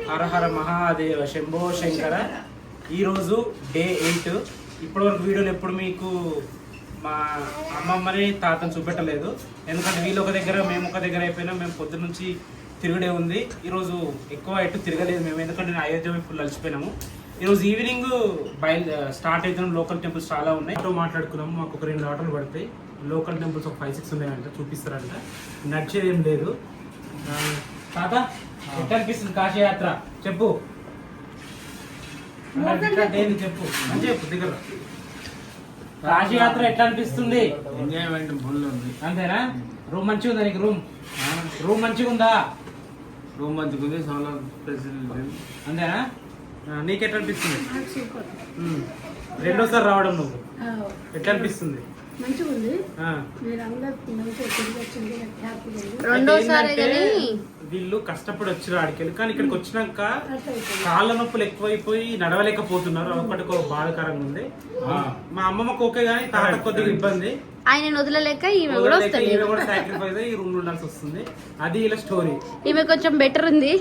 హర హర మహాదేవ శంభో శంకర. ఈరోజు డే 8. ఇప్పటివరకు వీడియోలు ఎప్పుడు మీకు మా అమ్మమ్మని తాతను చూపెట్టలేదు, ఎందుకంటే వీళ్ళు ఒక దగ్గర మేము ఒక దగ్గర అయిపోయినాం. మేము పొద్దున్న నుంచి తిరుగుడే ఉంది. ఈరోజు ఎక్కువ ఎటు తిరగలేదు మేము, ఎందుకంటే నేను అయోధ్య ఫుల్ అలసిపోయినాము. ఈరోజు ఈవినింగ్ స్టార్ట్ అవుతున్నాం. లోకల్ టెంపుల్స్ చాలా ఉన్నాయి. ఆటో మాట్లాడుకున్నాము, మాకు ఒక 2 ఆటోలు పడతాయి. లోకల్ టెంపుల్స్ ఒక 5-6 ఉన్నాయంట, చూపిస్తారంట. నడిచేది ఏం లేదు. తాత ఎట్లా అనిపిస్తుంది కాశీ యాత్ర? చెప్పు చెప్పు అని చెప్పు దగ్గర. కాశీ యాత్ర ఎట్లా అనిపిస్తుంది? ఎంజాయ్మెంట్ ఫుల్ ఉంది. అంతేనా? రూమ్ మంచిగా ఉందా నీకు? రూమ్ మంచిగా ఉందా? రూమ్ మంచిగా ఉంది, సోలార్ ఫెసిలిటీ. అంతేనా? నీకెట్లా అనిపిస్తుంది? రెండోసారి రావడం నువ్వు ఎట్లా అనిపిస్తుంది? మంచిగా ఉంది. వీళ్ళు కష్టపడి వచ్చారు ఆడికెళ్ళి, కానీ ఇక్కడికి వచ్చినాక కాళ్ళ నొప్పులు ఎక్కువైపోయి నడవలేకపోతున్నారు. అదొకటి బాధాకరంగా ఉంది. మా అమ్మమ్మకు ఓకే, కానీ తాత కొద్దిగా ఇబ్బంది. ఆయన వదలలేక ఈమె కూడా సాక్రిఫైస్ అయ్యి రూమ్ ఉండాల్సి వస్తుంది. అది ఇలా స్టోరీ. ఈమె కొంచెం బెటర్ ఉంది,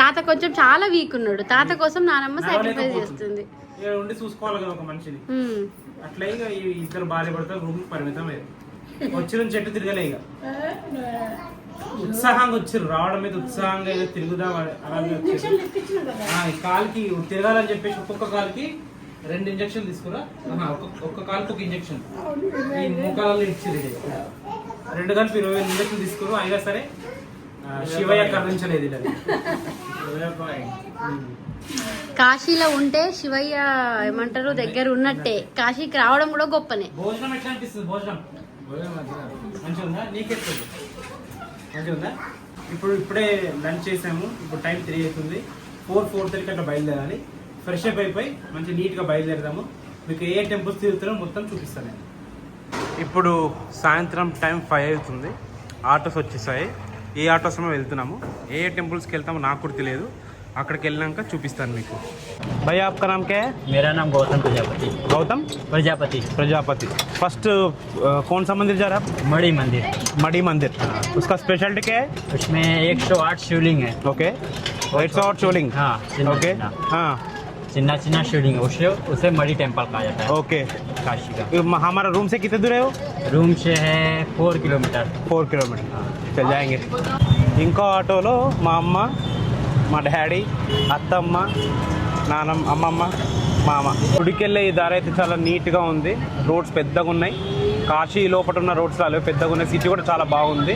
తాత కొంచెం చాలా వీక్ ఉన్నాడు. తాత కోసం నానమ్మ సాక్రిఫైస్ చేస్తుంది. ఉండి చూసుకోవాలి కదా ఒక మనిషిని. అట్లా ఇక ఇద్దరు భార్య పడతారు, రూమ్ పరిమితం అయ్యారు. వచ్చిన చెట్టు తిరగలే. ఇక ఉత్సాహంగా వచ్చారు, రావడం మీద ఉత్సాహంగా ఏదో తిరుగుదాం అలాగే వచ్చారు. కాలుకి తిరగాలని చెప్పేసి ఒక్కొక్క కాలుకి 2 ఇంజక్షన్లు తీసుకురా. ఒక్క కాలుకి 1 ఇంజక్షన్. ఈ మోకాలలో ఇచ్చారు. 2 కలిపి 20 ఇంజక్షన్లు తీసుకురు. అయినా సరే శివయ్య కర్ణించలేదు. కాశీలో ఉంటే శివయ్య ఏమంటారు దగ్గర ఉన్నట్టే. కాశీకి రావడం కూడా గొప్పనే. భోజనం ఎట్లా అనిపిస్తుంది? భోజనం మంచిగా ఉందా? నీకెట్లా మంచిగా ఉందా? ఇప్పుడే లంచ్ చేసాము. ఇప్పుడు టైం 3 అవుతుంది. 4-4:30 అట్లా బయలుదేరాలి. ఫ్రెష్ అప్ అయిపోయి మంచి నీట్గా బయలుదేరదాము. మీకు ఏ టెంపుల్స్ తిరుగుతారో మొత్తం చూపిస్తాను నేను. ఇప్పుడు సాయంత్రం టైం 5 అవుతుంది. ఆటోస్ వచ్చేసాయి. ఏ ఆటోస్లో వెళ్తున్నాము, ఏ టెంపుల్స్కి వెళ్తామో నాకు కూడా తెలియదు. అక్కడికి వెళ్ళాక చూపిస్తాను మీకు. భయ్యా आपका नाम क्या है? मेरा नाम गौतम प्रजापति। गौतम प्रजापति। फर्स्ट कौन सा मंदिर जा रहा है आप? मड़ी मंदिर। उसका स्पेशलिटी क्या है? उसमें 108 शिवलिंग है। ओके, 108 शिवलिंग। हाँ, ओके, हाँ, चिन्ना शिवलिंग है। उसे मड़ी टेम्पल कहा जाता है। ओके, काशी का। हमारा रूम से कितने दूर है वो? रूम से है 4 किलोमीटर। 4 किलोमीटर चल जाएंगे. ఇంకో ఆటోలో మా అమ్మ, మా డాడీ, అత్తమ్మ, నానమ్మ, అమ్మమ్మ, మామ. గుడికెళ్ళే ఈ దారి అయితే చాలా నీట్గా ఉంది. రోడ్స్ పెద్దగా ఉన్నాయి. కాశీ లోపల ఉన్న రోడ్స్ చాలా పెద్దగా ఉన్నాయి. సిటీ కూడా చాలా బాగుంది.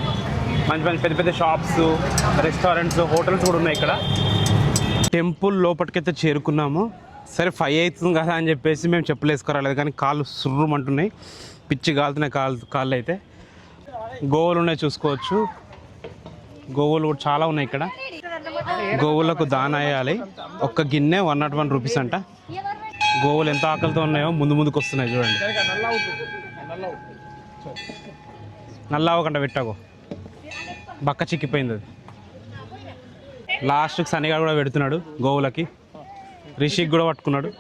మంచి పెద్ద షాప్స్, రెస్టారెంట్స్, హోటల్స్ కూడా ఉన్నాయి ఇక్కడ. టెంపుల్ లోపలికైతే చేరుకున్నాము. సరే 5 అవుతుంది కదా అని చెప్పేసి మేము చెప్పులు వేసుకోరాలేదు, కానీ కాళ్ళు సుర్రుమంటున్నాయి, పిచ్చి కాలుతున్నాయి కాళ్ళు అయితే. గోవులు ఉన్నాయి, చూసుకోవచ్చు. గోవులు కూడా చాలా ఉన్నాయి ఇక్కడ. గోవులకు దాన వేయాలి. ఒక్క గిన్నె 101 రూపీస్ అంట. గోవులు ఎంత ఆకలితో ఉన్నాయో ముందుకు వస్తున్నాయి చూడండి. నల్లవకంట పెట్టాగో, బక్క చిక్కిపోయింది అది. లాస్ట్కి సనిగా కూడా పెడుతున్నాడు గోవులకి. రిషిక్ కూడా పట్టుకున్నాడు.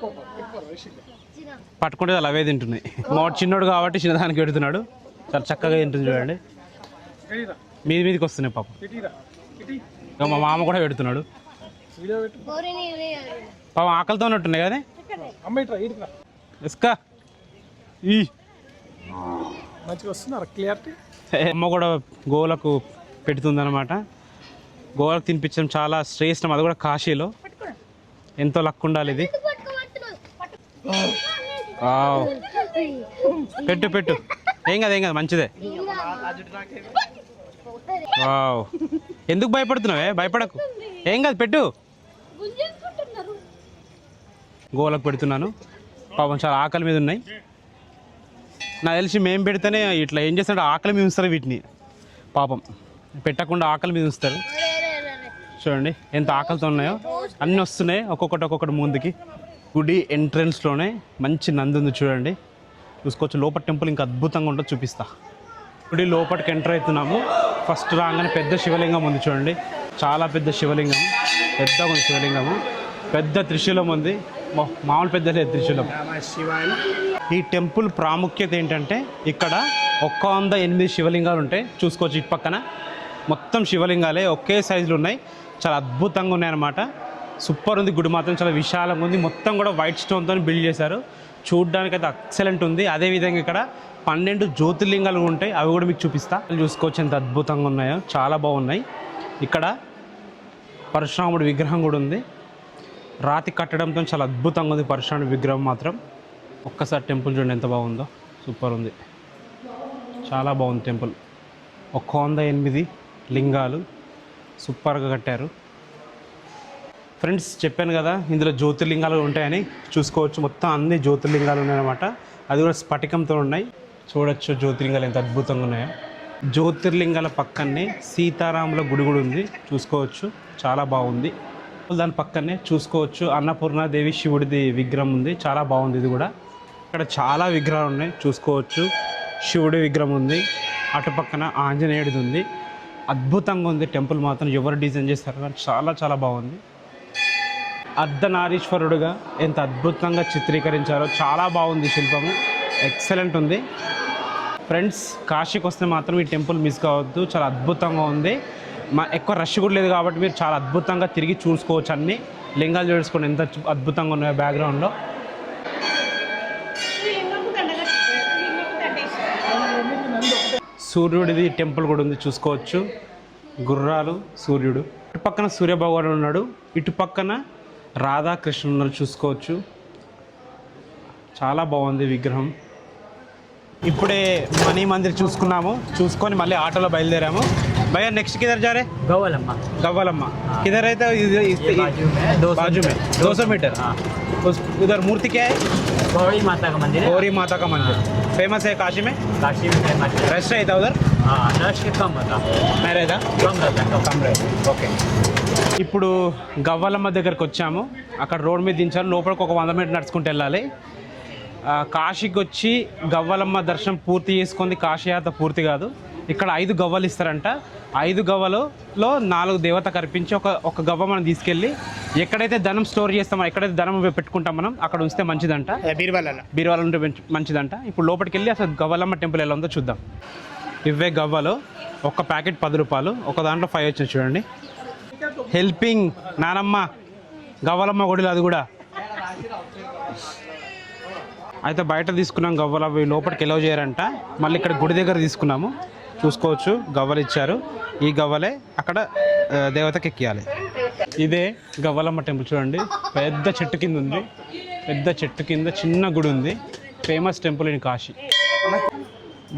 పట్టుకుంటే అలా అవే తింటున్నాయి. చిన్నోడు కాబట్టి చిన్నదానికి పెడుతున్నాడు. చాలా చక్కగా తింటుంది చూడండి. మీదికి వస్తున్నాయి పాపం. మా మామ కూడా పెడుతున్నాడు. పాపం ఆకలితో ఉన్నట్టున్నాయి కదా. ఇసుకా అమ్మ కూడా గోవులకు పెడుతుందన్నమాట. గోవులకు తినిపించడం చాలా శ్రేష్టం, అది కూడా కాశీలో. ఎంతో లక్ ఉండాలి ఇది. పెట్టు ఏం కదా మంచిదే. వావ్, ఎందుకు భయపడుతున్నావే? భయపడకు, ఏం కాదు, పెట్టు. గోలకు పెడుతున్నాను. పాపం చాలా ఆకలి మీద ఉన్నాయి. నాకు తెలిసి మేము పెడితేనే ఇట్లా ఏం చేస్తారంటే ఆకలి మీద ఉంచుతారు వీటిని. పాపం పెట్టకుండా ఆకలి మీద ఉంచుతారు. చూడండి ఎంత ఆకలితో ఉన్నాయో. అన్నీ వస్తున్నాయి ఒక్కొక్కటి ముందుకి. గుడి ఎంట్రన్స్లోనే మంచి నంది ఉంది చూడండి, చూసుకోవచ్చు. లోపల టెంపుల్ ఇంకా అద్భుతంగా ఉంటుంది, చూపిస్తా. గుడి లోపలికి ఎంటర్ అవుతున్నాము. ఫస్ట్ రాగానే పెద్ద శివలింగం ఉంది చూడండి. చాలా పెద్ద శివలింగం, పెద్దగా ఉంది శివలింగము. పెద్ద త్రిశూలం ఉంది, మామూలు పెద్ద లేదు త్రిశూలం. ఈ టెంపుల్ ప్రాముఖ్యత ఏంటంటే ఇక్కడ 108 శివలింగాలు ఉంటాయి. చూసుకోవచ్చు ఇటు పక్కన మొత్తం శివలింగాలే ఒకే సైజులు ఉన్నాయి. చాలా అద్భుతంగా ఉన్నాయి అన్నమాట. సూపర్ ఉంది. గుడి మాత్రం చాలా విశాలంగా ఉంది. మొత్తం కూడా వైట్ స్టోన్తో బిల్డ్ చేశారు. చూడడానికి అయితే ఎక్సలెంట్ ఉంది. అదేవిధంగా ఇక్కడ 12 జ్యోతిర్లింగాలు ఉంటాయి. అవి కూడా మీకు చూపిస్తా. చూసుకోవచ్చు ఎంత అద్భుతంగా ఉన్నాయో, చాలా బాగున్నాయి. ఇక్కడ పరశురాముడి విగ్రహం కూడా ఉంది. రాతి కట్టడంతో చాలా అద్భుతంగా ఉంది పరశురాముడి విగ్రహం మాత్రం. ఒక్కసారి టెంపుల్ చూడండి ఎంత బాగుందో, సూపర్ ఉంది, చాలా బాగుంది టెంపుల్. 108 లింగాలు సూపర్గా కట్టారు. ఫ్రెండ్స్ చెప్పాను కదా ఇందులో జ్యోతిర్లింగాలు ఉంటాయని. చూసుకోవచ్చు మొత్తం అన్ని జ్యోతిర్లింగాలు ఉన్నాయన్నమాట. అది కూడా స్ఫటికంతో ఉన్నాయి. చూడొచ్చు జ్యోతిర్లింగాలు ఎంత అద్భుతంగా ఉన్నాయో. జ్యోతిర్లింగాల పక్కనే సీతారాముల గుడి కూడా ఉంది, చూసుకోవచ్చు, చాలా బాగుంది. దాని పక్కనే చూసుకోవచ్చు అన్నపూర్ణాదేవి శివుడిది విగ్రహం ఉంది, చాలా బాగుంది. ఇది కూడా ఇక్కడ చాలా విగ్రహాలు ఉన్నాయి, చూసుకోవచ్చు. శివుడి విగ్రహం ఉంది, అటు పక్కన ఆంజనేయుడిది ఉంది. అద్భుతంగా ఉంది టెంపుల్ మాత్రం. ఎవరు డిజైన్ చేస్తారు కానీ చాలా చాలా బాగుంది. అర్ధనారీశ్వరుడుగా ఎంత అద్భుతంగా చిత్రీకరించారో, చాలా బాగుంది శిల్పము, ఎక్సలెంట్ ఉంది. ఫ్రెండ్స్ కాశీకి వస్తే మాత్రం ఈ టెంపుల్ మిస్ కావద్దు, చాలా అద్భుతంగా ఉంది. ఎక్కువ రష్ కూడా లేదు కాబట్టి మీరు చాలా అద్భుతంగా తిరిగి చూసుకోవచ్చు. అన్ని లింగాలు చూసుకోండి ఎంత అద్భుతంగా ఉన్నాయో బ్యాక్గ్రౌండ్లో. సూర్యుడిది టెంపుల్ కూడా ఉంది, చూసుకోవచ్చు. గుర్రాలు, సూర్యుడు, ఇటు పక్కన సూర్యభగవానుడు ఉన్నాడు, ఇటు పక్కన రాధాకృష్ణుడు ఉన్నారు, చూసుకోవచ్చు. చాలా బాగుంది విగ్రహం. ఇప్పుడే మనీ మందిర్ చూసుకున్నాము, చూసుకొని మళ్ళీ ఆటోలో బయలుదేరాము. भैया नेक्स्ट किधर जा रहे? गव्वालम्मा। गव्वालम्मा किधर है? तो बाजू में 200 मीटर। उधर मूर्ति क्या है? गौरी माता का मंदिर है। गौरी माता का मंदिर फेमस है काशी में। काशी में फेमस है। रश रहता उधर? हाँ रश कम रहता। नहीं रहता? కమ్ रहता ఓకే. ఇప్పుడు గవ్వాలమ్మ దగ్గరకు వచ్చాము. అక్కడ రోడ్ మీద దించారు, లోపలికి ఒక 100 మీటర్ నడుచుకుంటూ వెళ్ళాలి. కాశీకి వచ్చి గవ్వాలమ్మ దర్శనం పూర్తి చేసుకుంది, కాశీయాత్ర పూర్తి కాదు. ఇక్కడ 5 గవ్వలు ఇస్తారంట. 5 గవ్వలో 4 దేవతకు అర్పించి ఒక గవ్వ మనం తీసుకెళ్ళి ఎక్కడైతే ధనం స్టోర్ చేస్తామో, ఎక్కడైతే ధనం పెట్టుకుంటాం మనం, అక్కడ ఉంచితే మంచిదంట. బీరువాల ఉంటే మంచిదంట. ఇప్పుడు లోపలికి వెళ్ళి అసలు గవ్వాలమ్మ టెంపుల్ ఎలా ఉందో చూద్దాం. ఇవే గవ్వలు, ఒక ప్యాకెట్ 10 రూపాయలు, ఒక దాంట్లో 5 వచ్చింది చూడండి. హెల్పింగ్ నానమ్మ గవ్వాలమ్మ గుడిలో, అది కూడా అయితే బయట తీసుకున్నాం గవ్వలు, అవి లోపలికి ఎలవ్ చేయరంట. మళ్ళీ ఇక్కడ గుడి దగ్గర తీసుకున్నాము, చూసుకోవచ్చు. గవ్వలు ఇచ్చారు. ఈ గవ్వలే అక్కడ దేవతకి ఎక్కియాలి. ఇదే గవ్వలమ్మ టెంపుల్ చూడండి, పెద్ద చెట్టు కింద ఉంది. పెద్ద చెట్టు కింద చిన్న గుడి ఉంది. Famous temple in Kashi.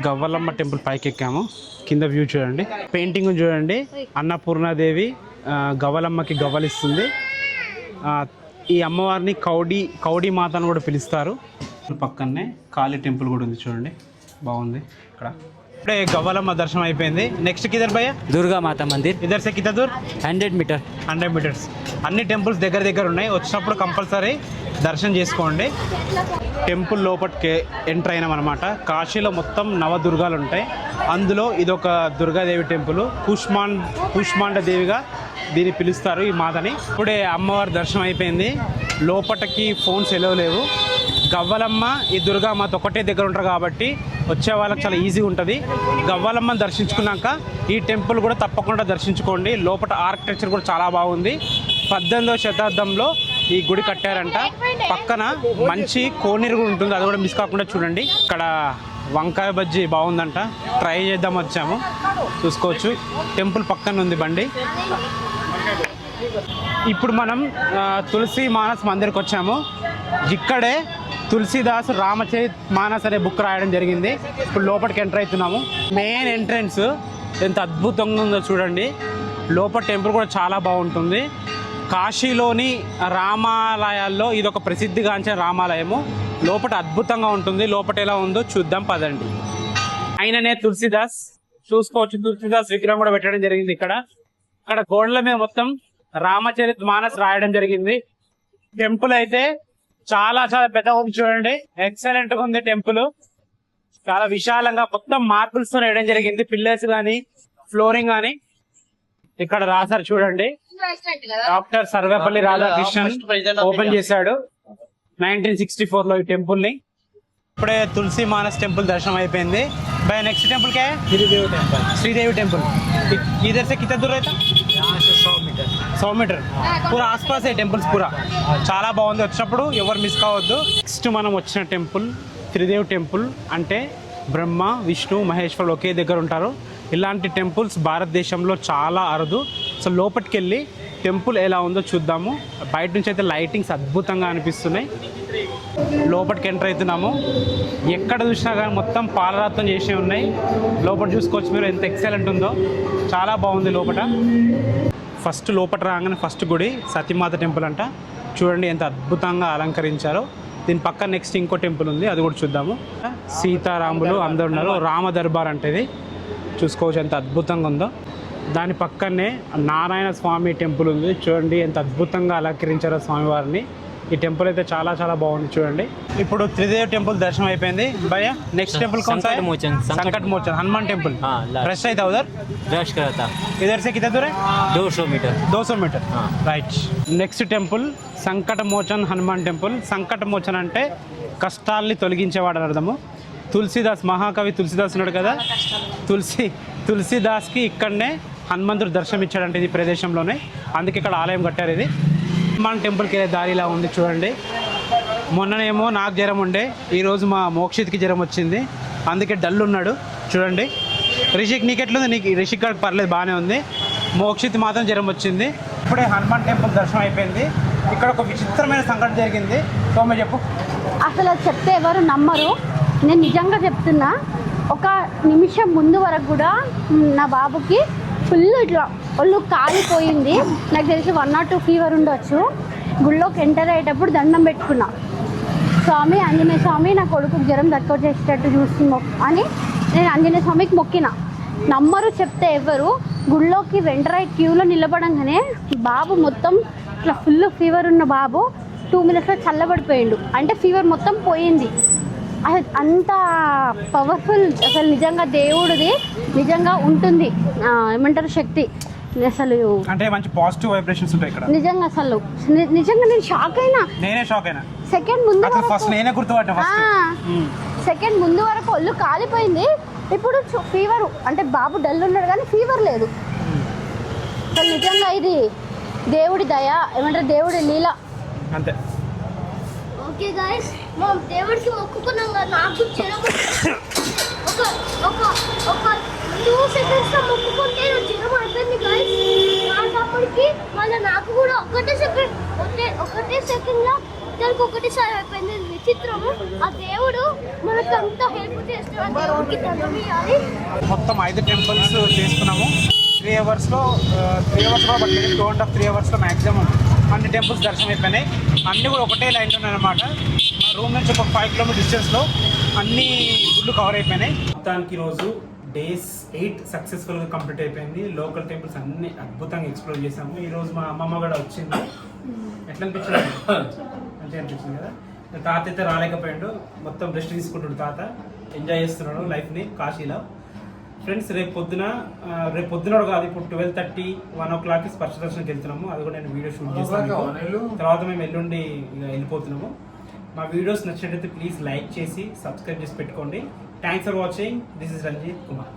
Gavvalamma temple పైకి ఎక్కాము. కింద వ్యూ చూడండి, పెయింటింగ్ చూడండి. అన్నపూర్ణాదేవి గవ్వలమ్మకి గవ్వలిస్తుంది. ఈ అమ్మవారిని కౌడి మాత అని కూడా పిలుస్తారు. పక్కనే కాళీ టెంపుల్ కూడా ఉంది చూడండి, బాగుంది. ఇక్కడ ఇప్పుడే గవ్వలమ్మ దర్శనం అయిపోయింది. నెక్స్ట్ కిదర్ భయ్యా? दुर्गा माता मंदिर। ఇదర్ సే కిतना दूर? 100 मीटर। 100 మీటర్స్. అన్ని టెంపుల్స్ దగ్గర ఉన్నాయి. వచ్చినప్పుడు కంపల్సరీ దర్శనం చేసుకోండి. టెంపుల్ లోపలికి ఎంటర్ అయినాం అనమాట. కాశీలో మొత్తం నవదుర్గాలు ఉంటాయి. అందులో ఇదొక దుర్గాదేవి టెంపుల్. కూష్మాండ దేవిగా దీన్ని పిలుస్తారు ఈ మాతని. ఇప్పుడే అమ్మవారి దర్శనం అయిపోయింది. లోపలికి ఫోన్స్ లేవు. గవ్వలమ్మ ఈ దుర్గామాత ఒకటే దగ్గర ఉంటారు కాబట్టి వచ్చే వాళ్ళకి చాలా ఈజీ ఉంటుంది. గవ్వలమ్మని దర్శించుకున్నాక ఈ టెంపుల్ కూడా తప్పకుండా దర్శించుకోండి. లోపల ఆర్కిటెక్చర్ కూడా చాలా బాగుంది. 18వ శతాబ్దంలో ఈ గుడి కట్టారంట. పక్కన మంచి కోనేరు కూడా ఉంటుంది, అది కూడా మిస్ కాకుండా చూడండి. ఇక్కడ వంకాయ బజ్జీ బాగుందంట, ట్రై చేద్దాం వచ్చాము, చూసుకోవచ్చు. టెంపుల్ పక్కన ఉంది బండి. ఇప్పుడు మనం తులసి మానస్ మందిర్కి వచ్చాము. ఇక్కడే తులసిదాస్ రామచరిత్ మానస్ అనే బుక్ రాయడం జరిగింది. ఇప్పుడు లోపలికి ఎంటర్ అవుతున్నాము. మెయిన్ ఎంట్రన్స్ ఎంత అద్భుతంగా ఉందో చూడండి. లోపల టెంపుల్ కూడా చాలా బాగుంటుంది. కాశీలోని రామాలయాల్లో ఇదొక ప్రసిద్ధిగాంచిన రామాలయము. లోపల అద్భుతంగా ఉంటుంది. లోపల ఎలా ఉందో చూద్దాం పదండి. ఆయననే తులసిదాస్, చూసుకోవచ్చు. తులసిదాస్ విగ్రహం కూడా పెట్టడం జరిగింది. ఇక్కడ గోడల మీద మొత్తం రామచరిత్ మానస్ రాయడం జరిగింది. టెంపుల్ అయితే చాలా చాలా పెద్దగా ఉంది చూడండి, ఎక్సలెంట్ గా ఉంది టెంపుల్. చాలా విశాలంగా మొత్తం మార్బుల్స్ తో వేయడం జరిగింది. పిల్లర్స్ గానీ, ఫ్లోరింగ్ గానీ ఇక్కడ రాశారు చూడండి. డాక్టర్ సర్వేపల్లి రాధాకృష్ణన్ ఓపెన్ చేశాడు 1964 లో ఈ టెంపుల్ ని. ఇప్పుడే తులసి మానస్ టెంపుల్ దర్శనం అయిపోయింది. भाई नेक्स्ट टेंपल क्या है? श्रीदेवी टेंपल। श्रीदेवी टेंपल इधर से कितना दूर रहता? यहाँ से 100 मीटर। 100 మీటర్ పూరా ఆస్పాస్ టెంపుల్స్ పూరా చాలా బాగుంది. వచ్చినప్పుడు ఎవరు మిస్ కావద్దు. నెక్స్ట్ మనం వచ్చిన టెంపుల్ త్రిదేవ్ టెంపుల్. అంటే బ్రహ్మ విష్ణు మహేశ్వరుడు ఒకే దగ్గర ఉంటారు. ఇలాంటి టెంపుల్స్ భారతదేశంలో చాలా అరుదు. సో లోపలికి వెళ్ళి టెంపుల్ ఎలా ఉందో చూద్దాము. బయట నుంచి అయితే లైటింగ్స్ అద్భుతంగా అనిపిస్తున్నాయి. లోపలికి ఎంటర్ అవుతున్నాము. ఎక్కడ చూసినా కానీ మొత్తం పాలరాత్రం చేసి ఉన్నాయి. లోపల చూసుకోవచ్చు మీరు ఎంత ఎక్సలెంట్ ఉందో. చాలా బాగుంది లోపల. ఫస్ట్ లోపల రాగానే ఫస్ట్ గుడి సతీమాత టెంపుల్ అంట. చూడండి ఎంత అద్భుతంగా అలంకరించారో. దీని పక్కన నెక్స్ట్ ఇంకో టెంపుల్ ఉంది, అది కూడా చూద్దాము. సీతారాములు అందరు ఉన్నారు. రామ దర్బార్ అంటే ఇది చూసుకోవచ్చు ఎంత అద్భుతంగా ఉందో. దాని పక్కనే నారాయణ స్వామి టెంపుల్ ఉంది. చూడండి ఎంత అద్భుతంగా అలంకరించారో స్వామివారిని. ఈ టెంపుల్ అయితే చాలా చాలా బాగుంది చూడండి. ఇప్పుడు త్రిదేవ్ టెంపుల్ దర్శనం అయిపోయింది. భయ్య నెక్స్ట్ టెంపుల్ कौन सा है? संकट मोचन हनुमान टेम्पल. फ्रेश है उधर रश करता इधर से कितना दूर है? 200 metre. 200 metre right. Next temple Sankat Mochan Hanuman temple. Sankat Mochan అంటే కష్టాల్ని తొలగించేవాడు అని అర్థము. తులసిదాస్ మహాకవి తులసిదాస్ ఉన్నాడు కదా, తులసిదాస్కి ఇక్కడనే హనుమంతుడు దర్శనం ఇచ్చాడంటే ఇది ప్రదేశంలోనే. అందుకే ఇక్కడ ఆలయం కట్టారు. ఇది హనుమాన్ టెంపుల్కి వెళ్ళే దారి ఇలా ఉంది చూడండి. మొన్ననేమో నాకు జ్వరం ఉండే, ఈరోజు మా మోక్షిత్కి జ్వరం వచ్చింది, అందుకే డల్ ఉన్నాడు చూడండి. రిషిక్ నీకు ఎట్లుంది? నీకు రిషిక్ గారికి పర్లేదు బాగానే ఉంది. మోక్షిత్ మాత్రం జ్వరం వచ్చింది. ఇప్పుడే హనుమాన్ టెంపుల్ దర్శనం అయిపోయింది. ఇక్కడ ఒక విచిత్రమైన సంఘటన జరిగింది. సోమ చెప్పు. అసలు అది చెప్తే ఎవరు నమ్మరు. నేను నిజంగా చెప్తున్నా. ఒక నిమిషం ముందు వరకు కూడా నా బాబుకి ఫుల్ ఇట్లా ఒళ్ళు కాలిపోయింది. నాకు తెలిసి 1 or 2 ఫీవర్ ఉండొచ్చు. గుళ్ళోకి ఎంటర్ అయ్యేటప్పుడు దండం పెట్టుకున్నా, స్వామి ఆంజనేయ స్వామి నా కొడుకు జ్వరం తక్కువ చేసేటట్టు చూసి అని నేను ఆంజనేయ స్వామికి మొక్కిన. నమ్మరు చెప్తే ఎవరు. గుళ్ళోకి ఎంటర్ అయ్యి క్యూలో నిలబడంగానే బాబు మొత్తం ఇట్లా ఫుల్ ఫీవర్ ఉన్న బాబు 2 minutesలో చల్లబడిపోయిండు. అంటే ఫీవర్ మొత్తం పోయింది. అసలు అంత పవర్ఫుల్ అసలు నిజంగా దేవుడిది నిజంగా ఉంటుంది. ఏమంటారు శక్తి అసలు. అంటే మంచి పాజిటివ్ వైబ్రేషన్స్ ఉంటాయి ఇక్కడ. నిజంగా అసలు నిజంగా నేను షాక్ అయినా. నేనే షాక్ అయినా. సెకండ్ ముందు ఫస్ట్ నేనే గుర్తుపట్టా. సెకండ్ ముందు వరకు ఒళ్ళు కాలిపోయింది. ఇప్పుడు ఫీవర్ అంటే బాబు డల్ ఉన్నాడు కానీ ఫీవర్ లేదు. అసలు నిజంగా ఇది దేవుడి దయ, ఏమంటారు దేవుడి లీల అంతే. ఓకే గైస్, మా దేవుడికి మొక్కుకున్నాం కదా. నాకు జ్వరం ఒక 2 seconds మొక్కుకుంటే జ్వరం అయిపోయింది గైస్. నాకప్పటికి మళ్ళీ నాకు కూడా ఒకటే సెకండ్లో దానికి ఒకటేసారి అయిపోయింది. విచిత్రము. ఆ దేవుడు మనకు అంత హెల్ప్ చేస్తున్నాడు. దేవుడికి దండం ఇవ్వాలి. మొత్తం 5 టెంపుల్స్ చేసుకున్నాము 3 అవర్స్లో. 3 అవర్స్లో బట్ 2.5-3 అవర్స్లో మ్యాక్సిమం అన్ని టెంపుల్స్ దర్శనం అయిపోయినాయి. అన్నీ కూడా ఒకటే లైన్లో ఉన్నాయన్నమాట. మా రూమ్ నుంచి ఒక 5 kilometer డిస్టెన్స్లో అన్ని గుళ్ళు కవర్ అయిపోయినాయి. మొత్తానికి ఈరోజు డేస్ 8 సక్సెస్ఫుల్గా కంప్లీట్ అయిపోయింది. లోకల్ టెంపుల్స్ అన్ని అద్భుతంగా ఎక్స్ప్లోర్ చేసాము. ఈరోజు మా అమ్మమ్మ కూడా వచ్చింది. ఎట్లా అనిపించింది? మంచిగా అనిపించింది కదా. తాత అయితే రాలేకపోయాడు, మొత్తం రెస్ట్ తీసుకుంటాడు. తాత ఎంజాయ్ చేస్తున్నాడు లైఫ్ని కాశీలో. ఫ్రెండ్స్ రేపు పొద్దున కాదు, ఇప్పుడు 12:30-1 o'clock స్పర్శ దర్శనంకి వెళ్తున్నాము. అది కూడా నేను వీడియో షూట్ చేస్తాను. తర్వాత మేము ఎల్లుండి వెళ్ళిపోతున్నాము. మా వీడియోస్ నచ్చినట్లయితే ప్లీజ్ లైక్ చేసి సబ్స్క్రైబ్ చేసి పెట్టుకోండి. Thanks for watching. This is Ranjith Kumar.